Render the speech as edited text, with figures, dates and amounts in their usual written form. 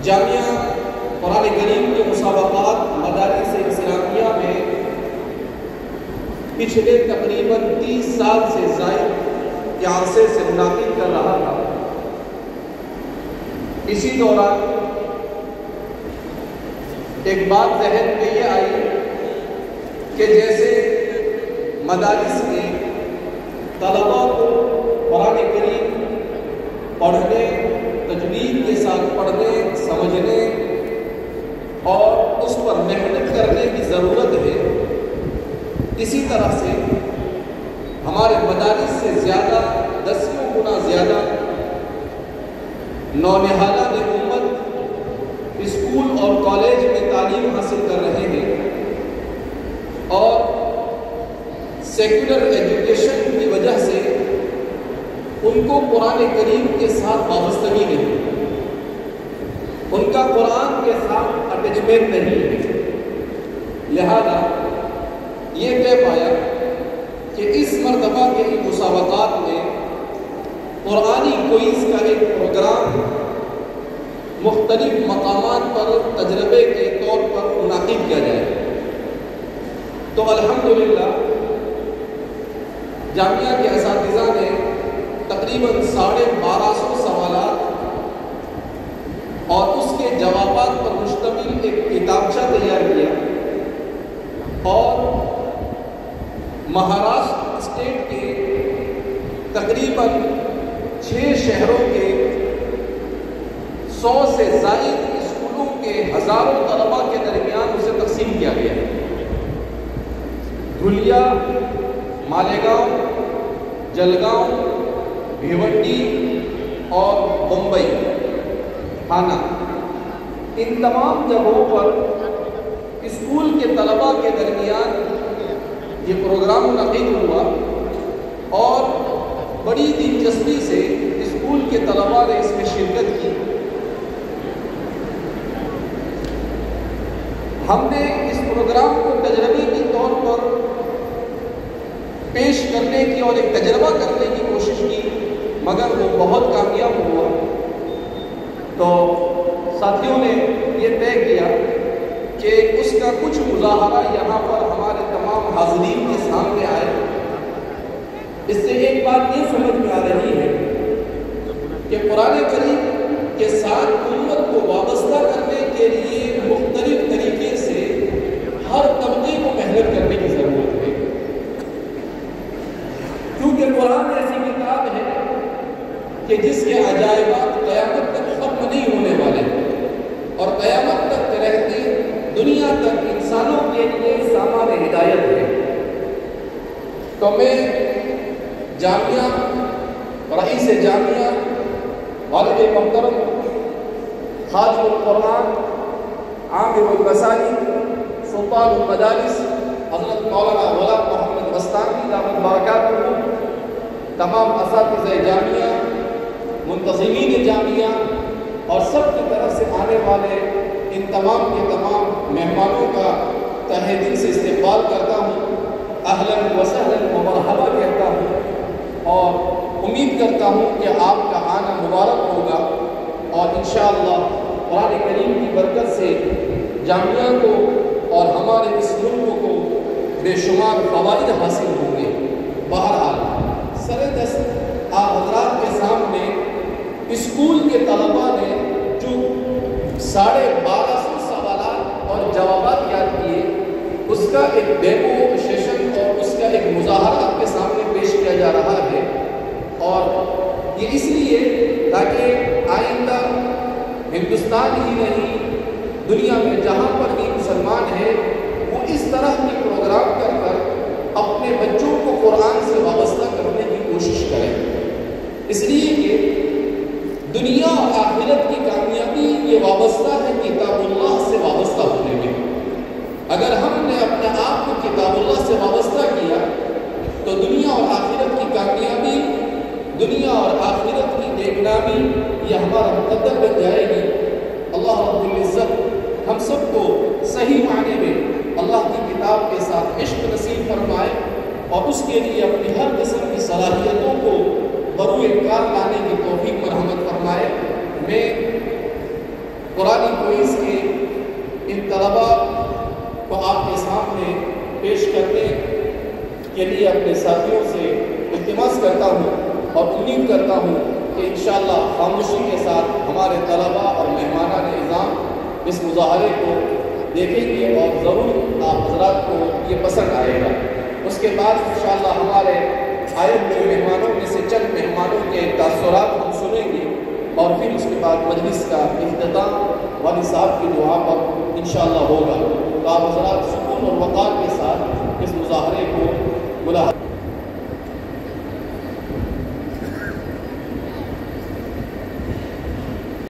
جامعہ قرآن کریم کے مسابقات مدارس اسلامیہ میں پچھلے تقریباً 30 سال سے زائد کے عرصے سے منعقد کر رہا تھا۔ اسی دوران ایک بات ذہن میں یہ آئی کہ جیسے مدارس میں طلباء کو قرآن کریم پڑھنے، تجوید کے ساتھ پڑھنے، سمجھنے اور اس پر محنت کرنے کی ضرورت ہے، اسی طرح سے ہمارے مدارس سے زیادہ 10 گنا زیادہ نونہالان امت اسکول اور کالج میں تعلیم حاصل کر رہے ہیں اور سیکولر ایجوکیشن کی وجہ سے ان کو قرآن کریم کے ساتھ وابستگی نہیں، ان کا قرآن کے ساتھ اٹیچمنٹ نہیں ہے۔ لہذا یہ طے پایا کہ اس مرتبہ کے مسابقات میں قرآنی کوئز کا ایک پروگرام مختلف مقامات پر تجربے کے طور پر منعقد کیا جائے۔ تو الحمدللہ جامعہ کے اساتذہ نے تقریباً 1250 سوالات اور اس کے جوابات پر مشتمل ایک کتابچہ تیار کیا اور مہاراشٹر اسٹیٹ کے تقریباً 6 شہروں کے 100 سے زائد اسکولوں کے ہزاروں طلباء کے درمیان اسے تقسیم کیا گیا۔ دھولیا، مالیگاؤں، جلگاؤں، بھیونڈی اور ممبئی تھانہ، ان تمام جگہوں پر اسکول کے طلباء کے درمیان یہ پروگرام منعقد ہوا اور بڑی دلچسپی سے اسکول کے طلباء نے اس میں شرکت کی۔ ہم نے اس پروگرام کو تجربے کے طور پر پیش کرنے کی اور ایک تجربہ کرنے کی کوشش کی، مگر وہ بہت کامیاب ہوا۔ تو ساتھیوں نے یہ طے کیا کہ اس کا کچھ مظاہرہ یہاں پر ہمارے تمام حاضرین کے سامنے آئے۔ اس سے ایک بات یہ سمجھ میں آ رہی ہے کہ قرآن کریم کے ساتھ امت کو وابستہ کرنے کے لیے مختلف طریقے سے ہر طبقے کو محنت کرنے کی ضرورت ہے، کیونکہ قرآن ایسی کتاب ہے کہ جس کے عجائبات قیامت تک ختم نہیں ہونے والے اور قیامت تک رہتے دنیا تک انسانوں کے لیے سامان ہدایت ہے۔ تو میں جامعہ رئیس جامعہ والد محترم خادم القرآن عامر البصاری سلطان المدارس حضرت مولانا غلام محمد بستانی دامت برکاتہ، تمام اساتذہ جامعہ، منتظمین جامعہ اور سب کی طرف سے آنے والے ان تمام کے تمام مہمانوں کا تہہ دل سے استقبال کرتا ہوں، اہلاً و سہلاً و مرحبا کہتا ہوں اور امید کرتا ہوں کہ آپ کا آنا مبارک ہوگا اور انشاءاللہ قرآن کریم کی برکت سے جامعہ کو اور ہمارے اس ملک کو بے شمار فوائد حاصل ہوں گے۔ بہرحال سر دست آپ حضرات کے سامنے اسکول کے طلباء نے جو 1250 سوالات اور جوابات یاد کیے، اس کا ایک ڈیمو سیشن اور اس کا ایک مظاہرہ آپ کے سامنے پیش کیا جا رہا ہے، اور یہ اس لیے تاکہ آئندہ ہندوستان ہی نہیں دنیا میں جہاں پر بھی مسلمان ہیں وہ اس طرح کے پروگرام کر اپنے بچوں کو قرآن سے وابستہ کرنے کی کوشش کریں، اس لیے کہ دنیا اور آخرت کی کامیابی یہ وابستہ ہے کتاب اللہ سے وابستہ ہونے میں۔ اگر ہم نے اپنے آپ کو کتاب اللہ سے وابستہ کیا تو دنیا اور آخرت کی کامیابی، دنیا اور آخرت کی نیکنامی یہ ہمارا مقدر بن جائے گی۔ اللہ رب العزت ہم سب کو صحیح معنی میں اللہ کی کتاب کے ساتھ عشق نصیب فرمائے اور اس کے لیے اپنی ہر قسم کی صلاحیتوں کو بروئے کار لانے کی توفیق مرحمت فرمائے۔ میں قرآن کے لیے اپنے ساتھیوں سے التماس کرتا ہوں اور امید کرتا ہوں کہ انشاءاللہ خاموشی کے ساتھ ہمارے طلباء اور مہمانان نظام اس مظاہرے کو دیکھیں گے اور ضرور آپ حضرات کو یہ پسند آئے گا۔ اس کے بعد انشاءاللہ ہمارے آئے ہوئے مہمانوں میں سے چند مہمانوں کے تاثرات ہم سنیں گے اور پھر اس کے بعد مجلس کا اختتام والد صاحب کی دعا پر انشاءاللہ ہوگا۔ تو آپ حضرات سکون اور وقار کے ساتھ اس مظاہرے کو ملاحظہ